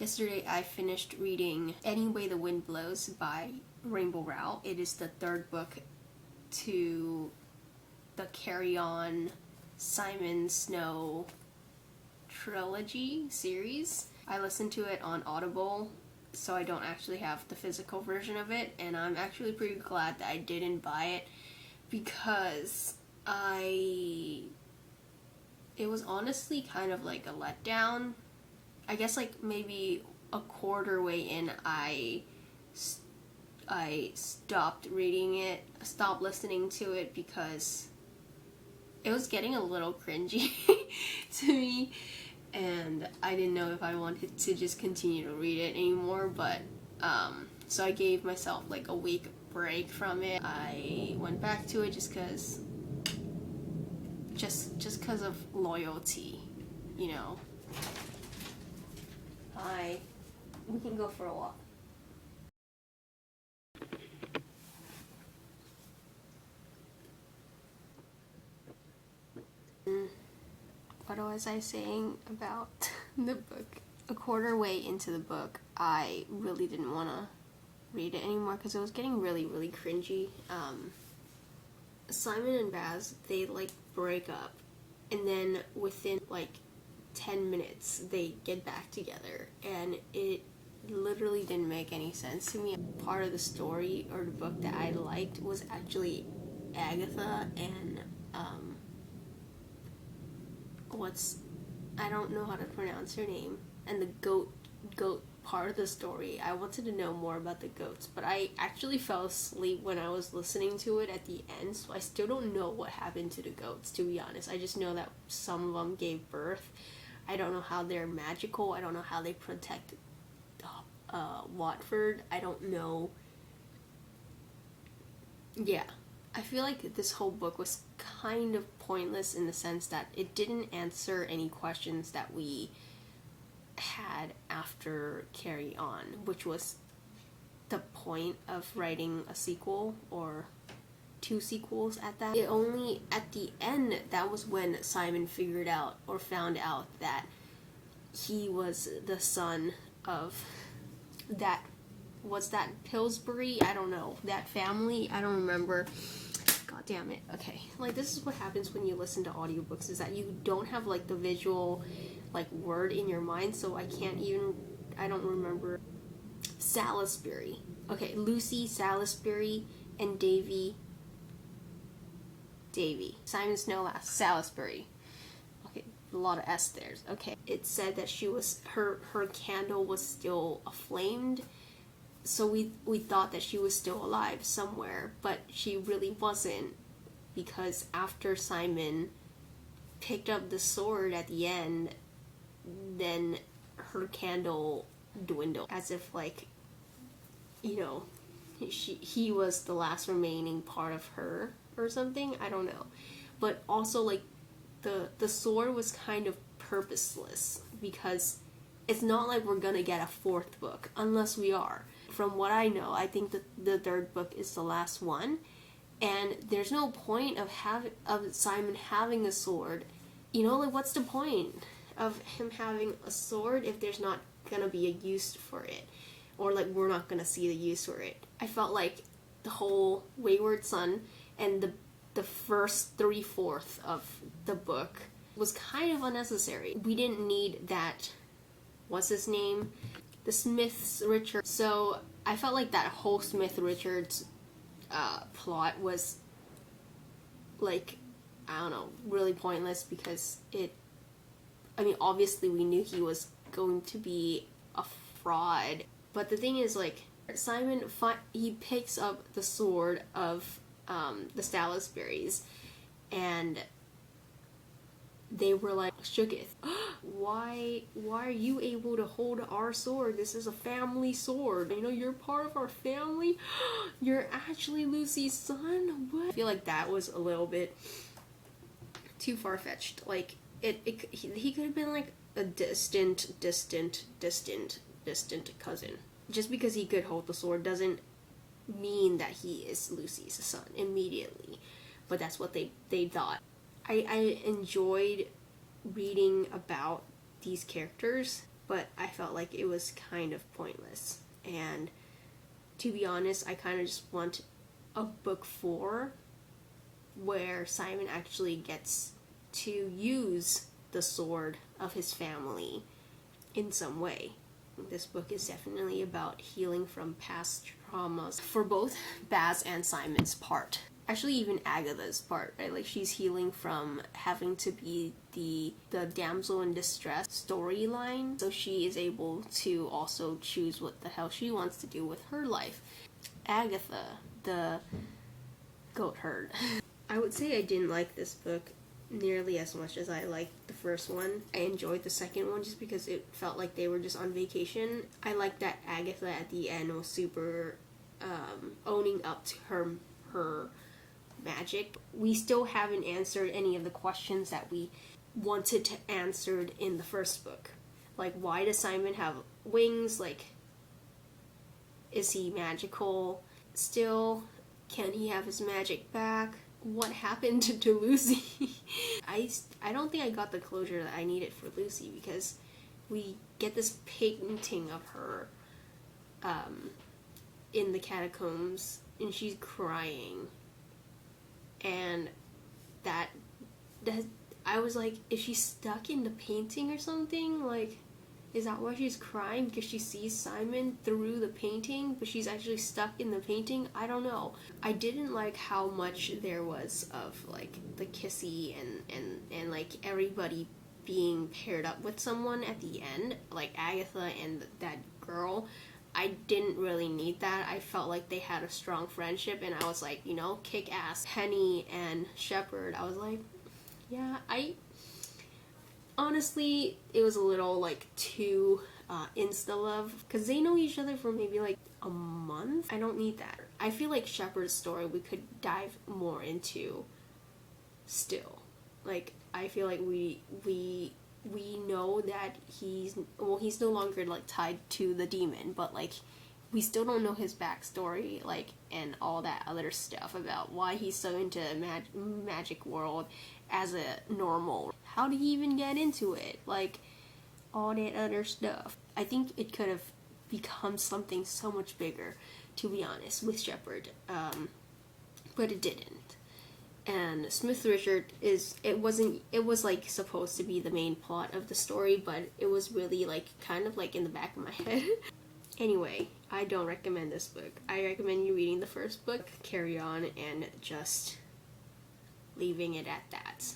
Yesterday I finished reading Any Way the Wind Blows by Rowell. It is the third book to the Carry On Simon Snow trilogy series. I listened to it on Audible, so I don't actually have the physical version of it, and I'm actually pretty glad that I didn't buy it because it was honestly kind of like a letdown. I guess like maybe a quarter way in I stopped reading it, stopped listening to it because it was getting a little cringy to me, and I didn't know if I wanted to just continue to read it anymore, but so I gave myself like a week break from it. I went back to it just because of loyalty, you know. Hi, we can go for a walk. What was I saying about the book? A quarter way into the book, I really didn't want to read it anymore because it was getting really, really cringy. Simon and Baz, they like break up, and then within like 10 minutes they get back together, and it literally didn't make any sense to me. Part of the story or the book that I liked was actually Agatha and I don't know how to pronounce her name, and the goat part of the story. I wanted to know more about the goats, but I actually fell asleep when I was listening to it at the end, so I still don't know what happened to the goats, to be honest. I just know that some of them gave birth. I don't know how they're magical. I don't know how they protect Watford. I don't know. Yeah. I feel like this whole book was kind of pointless in the sense that it didn't answer any questions that we had after Carry On, which was the point of writing a sequel or 2 sequels at that. It only at the end, that was when Simon figured out or found out that he was the son of that Pillsbury, I don't know, that family, I don't remember. God damn it. Okay, like this is what happens when you listen to audiobooks, is that you don't have like the visual like word in your mind, so I don't remember. Salisbury. Okay, Lucy Salisbury and Davy. Simon Snow last. Salisbury. Okay, a lot of S there. Okay, it said that she was her candle was still aflamed, so we thought that she was still alive somewhere, but she really wasn't, because after Simon picked up the sword at the end, then her candle dwindled, as if like, you know, he was the last remaining part of her or something. I don't know. But also like the sword was kind of purposeless, because it's not like we're gonna get a 4th book unless we are. From what I know, I think that the 3rd book is the last one, and there's no point of Simon having a sword. You know, like what's the point of him having a sword if there's not gonna be a use for it, or like we're not gonna see the use for it? I felt like the whole Wayward Son and the first 3/4 of the book was kind of unnecessary. We didn't need that, what's his name? The Smith Richards. So I felt like that whole Smith Richards plot was like, I don't know, really pointless, because obviously we knew he was going to be a fraud, but the thing is, like, Simon he picks up the sword of the Salisburys, and they were like shooketh. Why are you able to hold our sword? This is a family sword. You know, you're part of our family. You're actually Lucy's son. What? I feel like that was a little bit too far-fetched. Like he could have been like a distant cousin. Just because he could hold the sword doesn't mean that he is Lucy's son immediately. But that's what they thought. I enjoyed reading about these characters. but I felt like it was kind of pointless. And to be honest, I kind of just want a book 4 where Simon actually gets to use the sword of his family in some way. This book is definitely about healing from past traumas for both Baz and Simon's part. Actually, even Agatha's part, right? Like, she's healing from having to be the damsel in distress storyline, so she is able to also choose what the hell she wants to do with her life. Agatha, the goat herd. I would say I didn't like this book nearly as much as I liked the first one. I enjoyed the second one just because it felt like they were just on vacation. I liked that Agatha at the end was super owning up to her magic. We still haven't answered any of the questions that we wanted to answered in the first book. Like, why does Simon have wings? Like, is he magical still? Can he have his magic back? What happened to Lucy? I don't think I got the closure that I needed for Lucy, because we get this painting of her in the catacombs and she's crying, and that I was like, is she stuck in the painting or something? Like, is that why she's crying? Because she sees Simon through the painting, but she's actually stuck in the painting? I don't know. I didn't like how much there was of, like, the kissy and like, everybody being paired up with someone at the end. Like, Agatha and that girl. I didn't really need that. I felt like they had a strong friendship, and I was like, you know, kick ass. Penny and Shepherd, I was like, yeah, honestly, it was a little, like, too insta-love, because they know each other for maybe, like, a month. I don't need that. I feel like Shepherd's story we could dive more into still. Like, I feel like we know that he's no longer, like, tied to the demon, but, like, we still don't know his backstory, like, and all that other stuff about why he's so into magic world as a normal. How did he even get into it? Like, all that other stuff. I think it could have become something so much bigger, to be honest, with Shepherd, but it didn't. And Smith Richard it was like supposed to be the main plot of the story, but it was really, like, kind of like in the back of my head. Anyway, I don't recommend this book. I recommend you reading the first book, Carry On, and just leaving it at that.